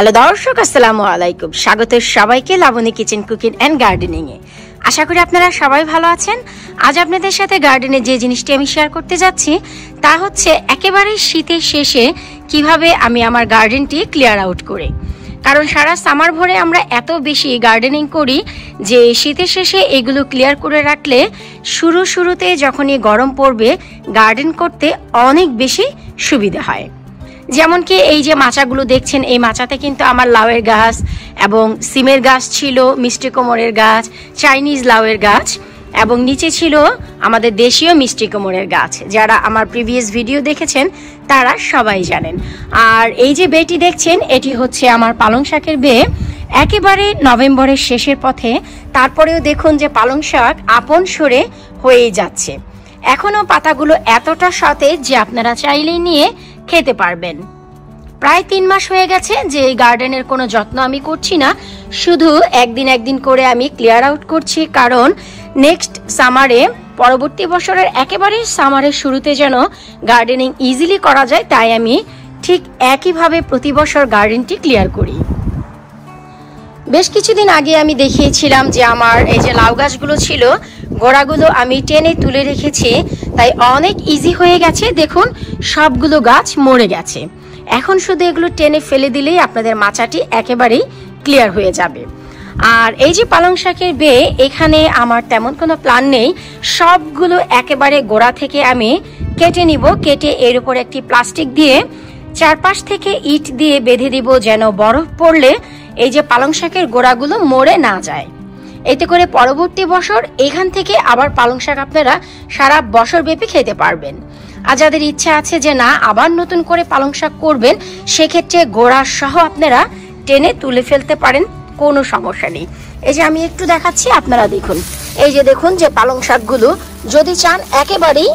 Hello দর্শক, আসসালামু আলাইকুম। স্বাগত সবাইকে Laboni kitchen cooking and gardening এ। আশা করি আপনারা সবাই ভালো আছেন। আজ আপনাদের সাথে গার্ডেনে যে জিনিসটি আমি শেয়ার করতে যাচ্ছি তা হচ্ছে একেবারে শীতের শেষে কিভাবে আমি আমার গার্ডেনটি ক্লিয়ার আউট করি। কারণ সারা সামার ভরে আমরা এত বেশি গার্ডেনিং করি যে শীতের শেষে এগুলো ক্লিয়ার করে রাখলে শুরুতে যখনই গরম পড়বে গার্ডেন করতে অনেক বেশি সুবিধা হয়। যেমন কি এই যে মাচাগুলো দেখছেন, এই মাচাতে কিন্তু আমার লাউয়ের গাছ এবং সিমের গাছ ছিল, মিষ্টি কোমরের গাছ, চাইনিজ লাউয়ের গাছ এবং নিচে ছিল আমাদের দেশীয় মিষ্টি কোমরের গাছ। যারা আমার প্রিভিয়াস ভিডিও দেখেছেন তারা সবাই জানেন। আর এই যে বেটি দেখছেন, এটি হচ্ছে আমার পালং শাকের বে। একেবারে নভেম্বরের শেষের পথে, তারপরেও দেখুন যে পালং শাক আপন সরে হয়েই যাচ্ছে। এখনো পাতাগুলো এতটা সতেজ যে আপনারা চাইলেই নিয়ে খেতে পারবেন। প্রায় 3 মাস হয়ে গেছে যে এই গার্ডেনের কোনো যত্ন আমি করছি না, শুধু একদিন করে আমি ক্লিয়ার আউট করছি। কারণ নেক্সট সামারে, পরবর্তী বছরের একেবারে সামারের শুরুতে যেন গার্ডেনিং ইজিলি করা যায়, তাই আমি ঠিক একইভাবে প্রতি বছর গার্ডেনটি ক্লিয়ার করি। বেশ কিছুদিন আগে আমি দেখিয়েছিলাম যে আমার এই যে লাউ গাছগুলো ছিল, গোড়াগুলো আমি টেনে তুলে রেখেছি, তাই অনেক ইজি হয়ে গেছে। দেখুন সবগুলো গাছ মরে গেছে। এখন শুধু এগুলো টেনে ফেলে দিলেই আপনাদের মাচাটি একেবারেই ক্লিয়ার হয়ে যাবে। আর এই যে পালং শাকের বে, এখানে আমার তেমন কোনো প্ল্যান নেই, সবগুলো একেবারে গোড়া থেকে আমি কেটে নিব। কেটে এর উপর একটি প্লাস্টিক দিয়ে চারপাশ থেকে ইট দিয়ে বেঁধে দিব, যেন বরফ পড়লে এই যে পালং শাকের গোড়াগুলো মরে না যায়। এতে করে পরবর্তী বছর এখান থেকে আবার পালং শাক আপনারা সারা বছর ব্যাপী খেতে পারবেন। আর যাদের ইচ্ছা আছে যে না আবার নতুন করে পালং শাক করবেন, সেক্ষেত্রে গোড়া সহ আপনারা টেনে তুলে ফেলতে পারেন, কোনো সমস্যা নেই। এই যে আমি একটু দেখাচ্ছি, আপনারা দেখুন। এই যে দেখুন যে পালং শাকগুলো যদি চান একেবারেই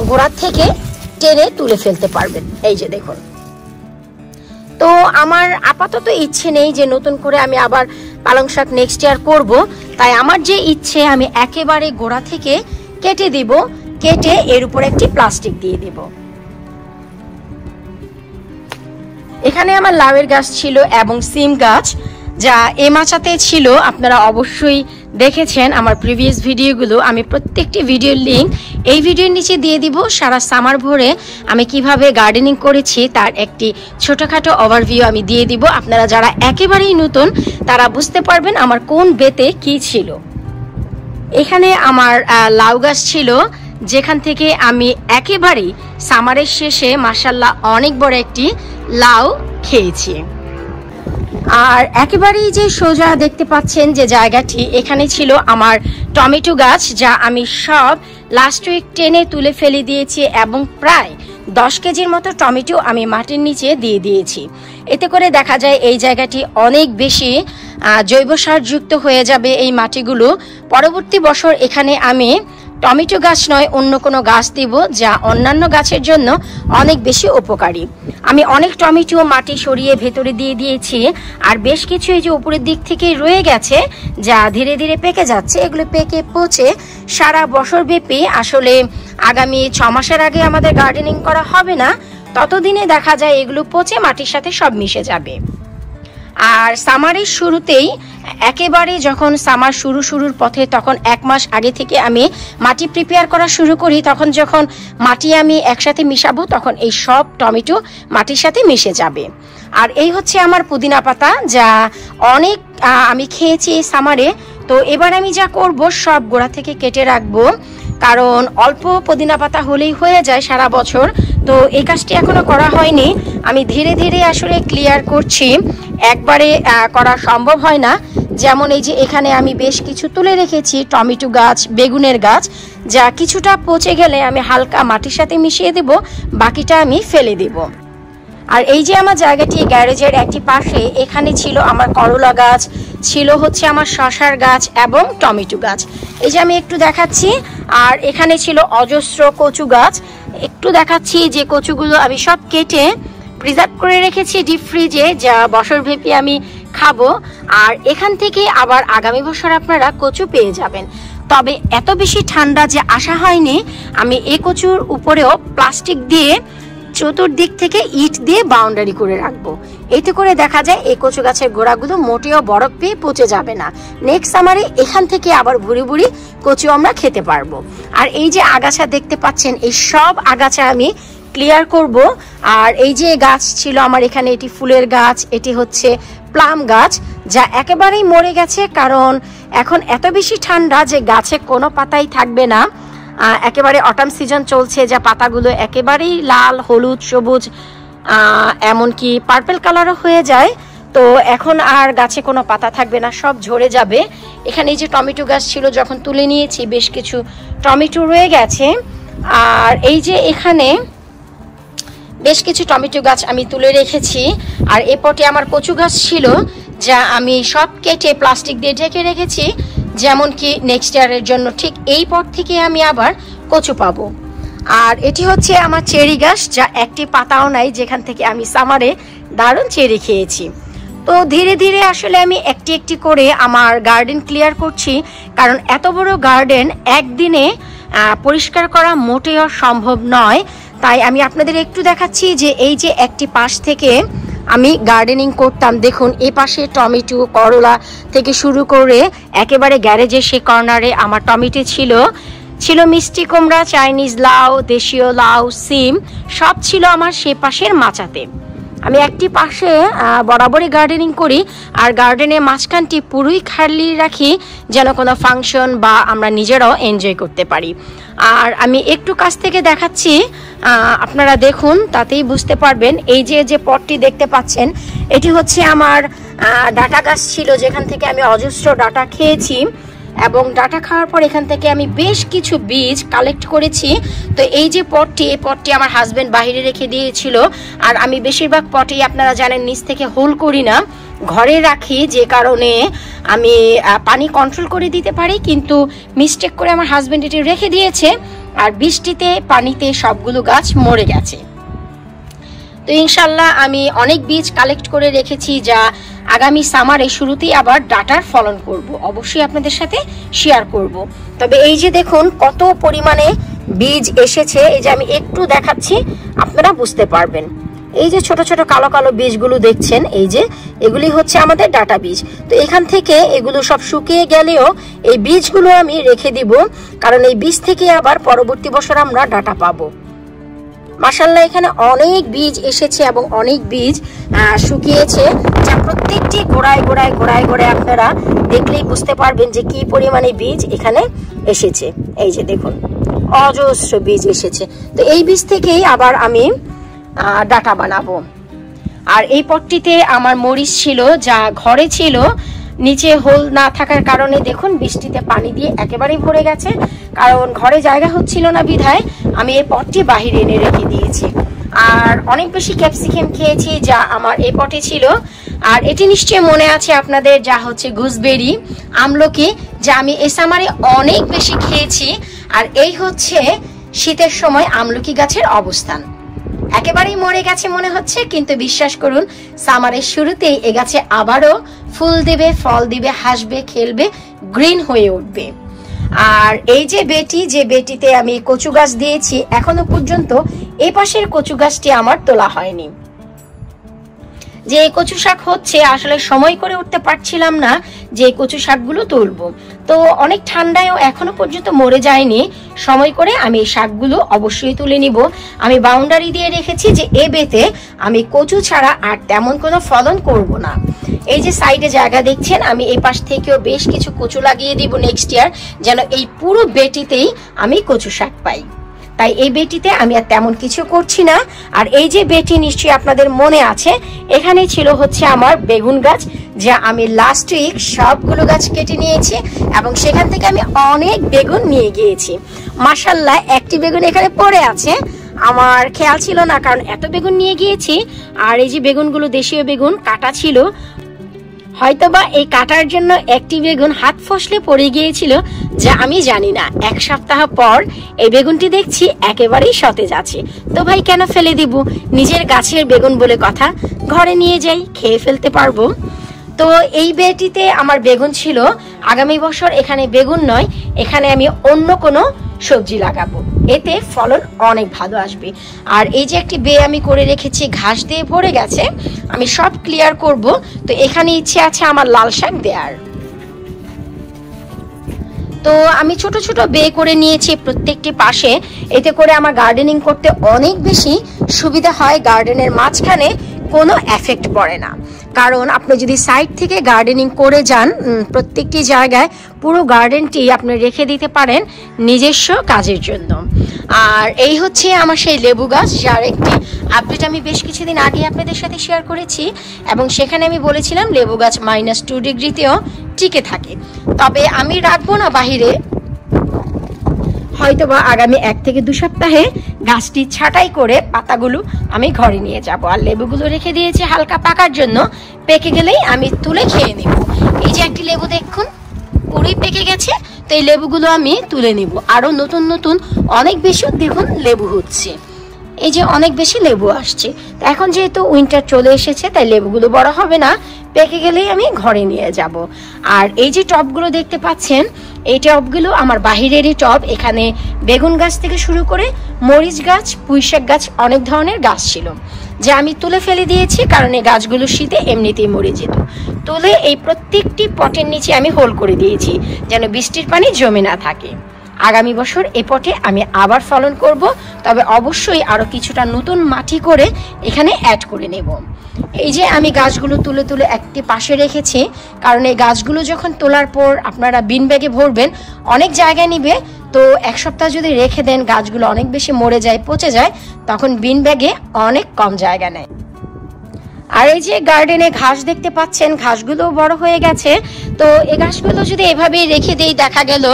গোড়া থেকে টেনে তুলে ফেলতে পারবেন। এই যে দেখুন। তো আমার আপাতত ইচ্ছে নেই যে নতুন করে আমি আবার পালং শাক নেক্সট ইয়ার করব, তাই আমার যে ইচ্ছে আমি একেবারে গোড়া থেকে কেটে দিব। কেটে এর উপর একটি প্লাস্টিক দিয়ে দিব। এখানে আমার লাউয়ের গাছ ছিল এবং সিম গাছ, যা এ মাচাতে ছিল। আপনারা অবশ্যই দেখেছেন আমার প্রিভিয়াস ভিডিওগুলো। আমি প্রত্যেকটি ভিডিওর লিংক এই ভিডিওর নিচে দিয়ে দিব। সারা সামার ভরে আমি কিভাবে গার্ডেনিং করেছি তার একটি ছোটখাটো ওভারভিউ আমি দিয়ে দিব। আপনারা যারা একেবারেই নতুন তারা বুঝতে পারবেন আমার কোন বেতে কি ছিল। এখানে আমার লাউ গাছ ছিল, যেখান থেকে আমি একেবারেই সামারের শেষে মাশাআল্লাহ অনেক বড় একটি লাউ খেয়েছি। আর একেবারেই যে সোজা দেখতে পাচ্ছেন যে জায়গাটি, এখানে ছিল আমার টমেটো গাছ, যা আমি সব লাস্ট উইক টেনে তুলে ফেলে দিয়েছি এবং প্রায় 10 কেজির মতো টমেটো আমি মাটির নিচে দিয়ে দিয়েছি। এতে করে দেখা যায় এই জায়গাটি অনেক বেশি জৈব সার যুক্ত হয়ে যাবে এই মাটিগুলো। পরবর্তী বছর এখানে আমি টমেটো গাছ নয় অন্য কোনো গাছ দিব, যা অন্যান্য গাছের জন্য অনেক বেশি উপকারী। আমি অনেক টমেটো মাটি সরিয়ে ভেতরে দিয়ে দিয়েছি। আর বেশ কিছু এই যে উপরের দিক থেকে রয়ে গেছে, যা ধীরে ধীরে পেকে যাচ্ছে। এগুলো পেকে পচে সারা বছর ব্যাপী, আসলে আগামী 6 মাসের আগে আমাদের গার্ডেনিং করা হবে না, ততদিনে দেখা যায় এগুলো পচে মাটির সাথে সব মিশে যাবে। আর সামারের শুরুতেই একেবারে যখন সামার শুরুর পথে, তখন 1 মাস আগে থেকে আমি মাটি প্রিপেয়ার করা শুরু করি। তখন যখন মাটি আমি একসাথে মিশাবো, তখন এই সব টমেটো মাটির সাথে মিশে যাবে। আর এই হচ্ছে আমার পুদিনা পাতা, যা অনেক আমি খেয়েছি এই সামারে। তো এবার আমি যা করব, সব গোড়া থেকে কেটে রাখবো, কারণ অল্প পুদিনা পাতা হলেই হয়ে যায় সারা বছর। তো এই কাজটি এখনো করা হয়নি, আমি ধীরে ধীরে আসলে ক্লিয়ার করছি, একবারে করা সম্ভব হয় না। যেমন এই যে এখানে আমি বেশ কিছু তুলে রেখেছি টমেটো গাছ, বেগুনের গাছ, যা কিছুটা পচে গেলে আমি হালকা মাটির সাথে মিশিয়ে দেব, বাকিটা আমি ফেলে দেব। আর এই যে আমার জায়গাটি গ্যারেজের একটি পাশে, এখানে ছিল আমার করলা গাছ, ছিল হচ্ছে আমার শসার গাছ এবং টমেটো গাছ। এই যে আমি একটু দেখাচ্ছি। আর এখানে ছিল অজস্র কচু গাছ, একটু দেখাচ্ছি যে কচুগুলো আমি সব কেটে প্রিজার্ভ করে রেখেছি ডিপ ফ্রিজে, যা বছরব্যাপী আমি খাবো। আর এখান থেকে আবার আগামী বছর আপনারা কচু পেয়ে যাবেন। তবে এত বেশি ঠান্ডা যে আসা হয়নি, আমি এই কচুর উপরেও প্লাস্টিক দিয়ে চতুর্দিক থেকে ইট দিয়ে বাউন্ডারি করে রাখবো। এতে করে দেখা যায় এই কচু গাছের গোড়াগুলো মোটেও বরফ পেয়ে পচে যাবে না। নেক্সট সামারে এখান থেকে আবার ভুড়ি ভুড়ি কচু আমরা খেতে পারবো। আর এই যে আগাছা দেখতে পাচ্ছেন, এই সব আগাছা আমি ক্লিয়ার করব। আর এই যে গাছ ছিল আমার এখানে, এটি ফুলের গাছ, এটি হচ্ছে প্লাম গাছ, যা একেবারেই মরে গেছে, কারণ এখন এত বেশি ঠান্ডা যে গাছে কোনো পাতাই থাকবে না। একেবারে অটাম সিজন চলছে, যা পাতাগুলো একেবারেই লাল, হলুদ, সবুজ, এমনকি পার্পল কালারও হয়ে যায়। তো এখন আর গাছে কোনো পাতা থাকবে না, সব ঝরে যাবে। এখানে এই যে টমেটো গাছ ছিল, যখন তুলে নিয়েছি বেশ কিছু টমেটো রয়ে গেছে। আর এই যে এখানে বেশ কিছু টমেটো গাছ আমি তুলে রেখেছি। আর এ পটে আমার কচু গাছ ছিল, যা আমি সব কেটে প্লাস্টিক দিয়ে ঢেকে রেখেছি, যেমন কি নেক্সট ইয়ারের জন্য ঠিক এই পট থেকে আমি আবার কচু পাবো। আর এটি হচ্ছে আমার চেরি গাছ, যা একটি পাতাও নাই, যেখান থেকে আমি সামারে দারুণ চেরি খেয়েছি। তো ধীরে ধীরে আসলে আমি একটি একটি করে আমার গার্ডেন ক্লিয়ার করছি, কারণ এত বড় গার্ডেন একদিনে পরিষ্কার করা মোটেও সম্ভব নয়। তাই আমি আপনাদের একটু দেখাচ্ছি যে এই যে একটি পাশ থেকে আমি গার্ডেনিং করতাম, দেখুন এই পাশে টমেটো, করলা থেকে শুরু করে একেবারে গ্যারেজের সে কর্নারে আমার টমেটো ছিল মিষ্টি কুমড়া, চাইনিজ লাউ, দেশীয় লাউ, সিম, সব ছিল আমার সে পাশের মাচাতে। আমি একটি পাশে বরাবরই গার্ডেনিং করি, আর গার্ডেনের মাঝখানটি পুরোই খালি রাখি, যেন কোনো ফাংশন বা আমরা নিজেরাও এনজয় করতে পারি। আর আমি একটু কাছ থেকে দেখাচ্ছি, আপনারা দেখুন, তাতেই বুঝতে পারবেন। এই যে পটটি দেখতে পাচ্ছেন, এটি হচ্ছে আমার ডাটা গাছ ছিল, যেখান থেকে আমি অজস্র ডাটা খেয়েছি। এবং ডাটা খাওয়ার পর এখান থেকে আমি বেশ কিছু বীজ কালেক্ট করেছি। তো এই যে পটটি আমার হাজবেন্ড বাইরে রেখে দিয়েছিল। আর আমি বেশিরভাগ পটেই আপনারা জানেন নিচ থেকে হোল করি না, ঘরে রাখি, যে কারণে আমি পানি কন্ট্রোল করে দিতে পারি। কিন্তু মিস্টেক করে আমার হাজবেন্ড এটি রেখে দিয়েছে, আর বৃষ্টিতে পানিতে সবগুলো গাছ মরে গেছে। তো ইনশাল্লাহ আমি অনেক বীজ কালেক্ট করে রেখেছি, যা আগামী সামারে শুরুতেই আবার ডাটার ফলন করব, অবশ্যই আপনাদের সাথে শেয়ার করব। তবে এই যে দেখুন কত পরিমাণে বীজ এসেছে, এই যে আমি একটু দেখাচ্ছি, আপনারা বুঝতে পারবেন। এই যে ছোট ছোট কালো কালো বীজগুলো দেখছেন, এই যে এগুলি হচ্ছে আমাদের ডাটা বীজ। তো এখান থেকে এগুলো সব শুকিয়ে গেলেও এই বীজগুলো আমি রেখে দিব, কারণ এই বীজ থেকে আবার পরবর্তী বছর আমরা ডাটা পাবো। মাশাআল্লাহ এখানে অনেক বীজ এসেছে এবং অনেক বীজ শুকিয়েছে, যা প্রত্যেকটি গোড়ায় গোড়ায় গোড়ায় গোড়ায় আপনারা দেখলেই বুঝতে পারবেন যে কি পরিমাণে বীজ এখানে এসেছে। এই যে দেখুন অজস্র বীজ এসেছে। তো এই বীজ থেকেই আবার আমি ডাটা বানাবো। আর এই পটটিতে আমার মরিচ ছিল, যা ঘরে ছিল, নিচে হোল না থাকার কারণে দেখুন বৃষ্টিতে পানি দিয়ে একেবারেই ভরে গেছে, কারণ ঘরে জায়গা হচ্ছিল না বিধায় আমি এই পটটি বাহিরে এনে রেখে দিয়েছি। আর অনেক বেশি ক্যাপসিকাম খেয়েছি, যা আমার এই পটে ছিল। আর এটি নিশ্চয়ই মনে আছে আপনাদের, যা হচ্ছে গুজবেরি, আমলকি, যা আমি এই সামারে অনেক বেশি খেয়েছি। আর এই হচ্ছে শীতের সময় আমলকি গাছের অবস্থান, একেবারেই মরে গেছে মনে হচ্ছে, কিন্তু বিশ্বাস করুন সামারের শুরুতেই এ গাছে আবারও ফুল দেবে, ফল দিবে, হাসবে, খেলবে, গ্রিন হয়ে উঠবে। আর এই যে বেটিতে আমি কচু গাছ দিয়েছি, এখনো পর্যন্ত এই পাশের কচু গাছটি আমার তোলা হয়নি। যে কচু শাক হচ্ছে, আসলে সময় করে উঠতে পারছিলাম না যে কচু শাকগুলো তুলবো। তো অনেক ঠান্ডায়ও এখনো পর্যন্ত মরে যায়নি, সময় করে আমি এই শাকগুলো অবশ্যই তুলে নিব। আমি বাউন্ডারি দিয়ে রেখেছি যে এ বেতে আমি কচু ছাড়া আর তেমন কোনো ফলন করব না। এই যে সাইডে জায়গা দেখছেন, আমি এই পাশ থেকেও বেশ কিছু কচু লাগিয়ে দিব নেক্সট ইয়ার, যেন এই পুরো বেটিতেই আমি কচু শাক পাই। তাই এই বেটিতে আমি আর তেমন কিছু করছি না। আর এই যে বেটি নিশ্চয়ই আপনাদের মনে আছে, এখানে ছিল হচ্ছে আমার বেগুন গাছ, যা আমি লাস্ট উইক সবগুলো গাছ কেটে নিয়েছি এবং সেখান থেকে আমি অনেক বেগুন নিয়ে গিয়েছি। মাশাআল্লাহ একটি বেগুন এখানে পড়ে আছে, আমার খেয়াল ছিল না, কারণ এত বেগুন নিয়ে গিয়েছি। আর এই যে বেগুনগুলো দেশীয় বেগুন, কাটা ছিল, হয়তোবা এই কাটার জন্য একটি বেগুন হাত ফসলে পড়ে গিয়েছিল, যা আমি জানি না। এক সপ্তাহ পর এই বেগুনটি দেখছি একেবারেই সতেজ আছে। তো ভাই কেন ফেলে দিব, নিজের গাছের বেগুন বলে কথা, ঘরে নিয়ে যাই, খেয়ে ফেলতে পারবো। তো এই বেটিতে আমার বেগুন ছিল। আগামী বছর এখানে বেগুন নয়, এখানে আমি অন্য কোনো সবজি লাগাবো, এতে ফলন অনেক ভালো আসবে। আর এই যে একটি বে আমি করে রেখেছি, ঘাস দিয়ে ভরে গেছে, আমি সব ক্লিয়ার করব। তো এখানে ইচ্ছে আছে আমার লাল শাক দেওয়ার। তো আমি ছোট ছোট বে করে নিয়েছি প্রত্যেকটি পাশে, এতে করে আমার গার্ডেনিং করতে অনেক বেশি সুবিধা হয়। গার্ডেনের মাঝখানে কোনো এফেক্ট পড়ে না, কারণ আপনি যদি সাইড থেকে গার্ডেনিং করে যান প্রত্যেকটি জায়গায়, পুরো গার্ডেনটি আপনি রেখে দিতে পারেন নিজস্ব কাজের জন্য। আর এই হচ্ছে আমার সেই লেবু গাছ, যার একটি আপডেট আমি বেশ কিছুদিন আগে আপনাদের সাথে শেয়ার করেছি, এবং সেখানে আমি বলেছিলাম লেবু গাছ -2 ডিগ্রিতেও টিকে থাকে। তবে আমি রাখবো না বাহিরে, হয়তোবা আগামী 1 থেকে 2 সপ্তাহে গাছটি ছাঁটাই করে পাতাগুলো আমি ঘরে নিয়ে যাব। আর লেবুগুলো রেখে দিয়েছি হালকা পাকার জন্য, পেকে গেলেই আমি তুলে খেয়ে নেব। এই যে একটি লেবু দেখুন পুরোই পেকে গেছে, তো এই লেবুগুলো আমি তুলে নিব। আরো নতুন নতুন অনেক বেশি দেখুন লেবু হচ্ছে, এই যে অনেক বেশি লেবু আসছে। তো এখন যেহেতু উইন্টার চলে এসেছে, তাই লেবুগুলো বড় হবে না, পেকে গেলেই আমি ঘরে নিয়ে যাব। আর এই যে টবগুলো দেখতে পাচ্ছেন, এই টবগুলো আমার বাহিরেরই টব। এখানে বেগুন গাছ থেকে শুরু করে মরিচ গাছ, পুঁইশাক গাছ, অনেক ধরনের গাছ ছিল, যে আমি তুলে ফেলে দিয়েছি, কারণ এই গাছগুলো শীতে এমনিতেই মরে যেত। তুলে এই প্রত্যেকটি পটের নিচে আমি হোল করে দিয়েছি, যেন বৃষ্টির পানি জমে না থাকে। আগামী বছর এ পটে আমি আবার ফলন করব, তবে অবশ্যই আরো কিছুটা নতুন মাটি করে এখানে অ্যাড করে নেব। এই যে আমি গাছগুলো তুলে তুলে একটি পাশে রেখেছি, কারণ এই গাছগুলো যখন তোলার পর আপনারা বিন ব্যাগে ভরবেন, অনেক জায়গায় নিবে। তো 1 সপ্তাহ যদি রেখে দেন, গাছগুলো অনেক বেশি মরে যায়, পচে যায়, তখন বিন ব্যাগে অনেক কম জায়গা নেয়। আর এই যে গার্ডেনে ঘাস দেখতে পাচ্ছেন, ঘাসগুলো বড় হয়ে গেছে। তো এই ঘাসগুলো যদি এভাবেই রেখে দেই, দেখা গেল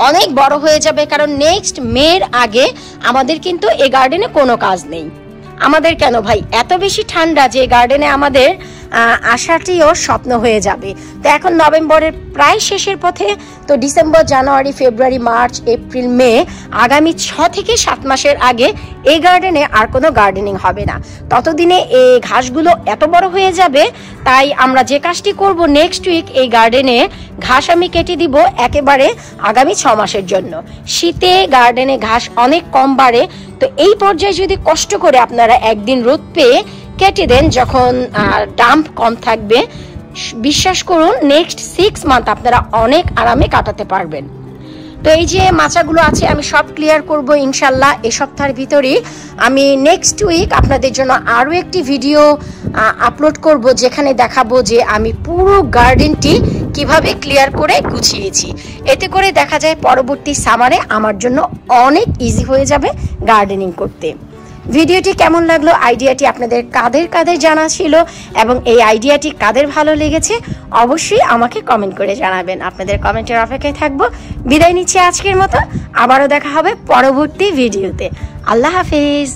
অনেক বড় হয়ে যাবে, কারণ নেক্সট মের আগে আমাদের কিন্তু এই গার্ডেনে কোনো কাজ নেই। আমাদের কেন ভাই, এত বেশি ঠান্ডা যে গার্ডেনে আমাদের আসাটিও স্বপ্ন হয়ে যাবে। তো এখন নভেম্বরের প্রায় শেষের পথে, তো ডিসেম্বর, জানুয়ারি, ফেব্রুয়ারি, মার্চ, এপ্রিল, মে, আগামী 6 থেকে 7 মাসের আগে এই গার্ডেনে আর কোনো গার্ডেনিং হবে না। ততদিনে এই ঘাসগুলো এত বড় হয়ে যাবে, তাই আমরা যে কাজটি করব, নেক্সট উইক এই গার্ডেনে ঘাস আমি কেটে দিব একেবারে আগামী 6 মাসের জন্য। শীতে গার্ডেনে ঘাস অনেক কম বাড়ে, তো এই পর্যায়ে যদি কষ্ট করে আপনারা একদিন রোদ পেয়ে কেটে দেন, যখন ডাম্প কম থাকবে, বিশ্বাস করুন নেক্সট 6 মান্থ আপনারা অনেক আরামে কাটাতে পারবেন। তো এই যে মাচাগুলো আছে, আমি সব ক্লিয়ার করব ইনশাল্লাহ এই সপ্তাহের ভিতরেই। আমি নেক্সট উইক আপনাদের জন্য আরও একটি ভিডিও আপলোড করব, যেখানে দেখাবো যে আমি পুরো গার্ডেনটি কিভাবে ক্লিয়ার করে গুছিয়েছি। এতে করে দেখা যায় পরবর্তী সামারে আমার জন্য অনেক ইজি হয়ে যাবে গার্ডেনিং করতে। ভিডিওটি কেমন লাগলো, আইডিয়াটি আপনাদের কাদের কাদের জানা ছিল, এবং এই আইডিয়াটি কাদের ভালো লেগেছে, অবশ্যই আমাকে কমেন্ট করে জানাবেন। আপনাদের কমেন্টের অপেক্ষায় থাকবো। বিদায় নিচ্ছি আজকের মতো, আবারও দেখা হবে পরবর্তী ভিডিওতে। আল্লাহ হাফেজ।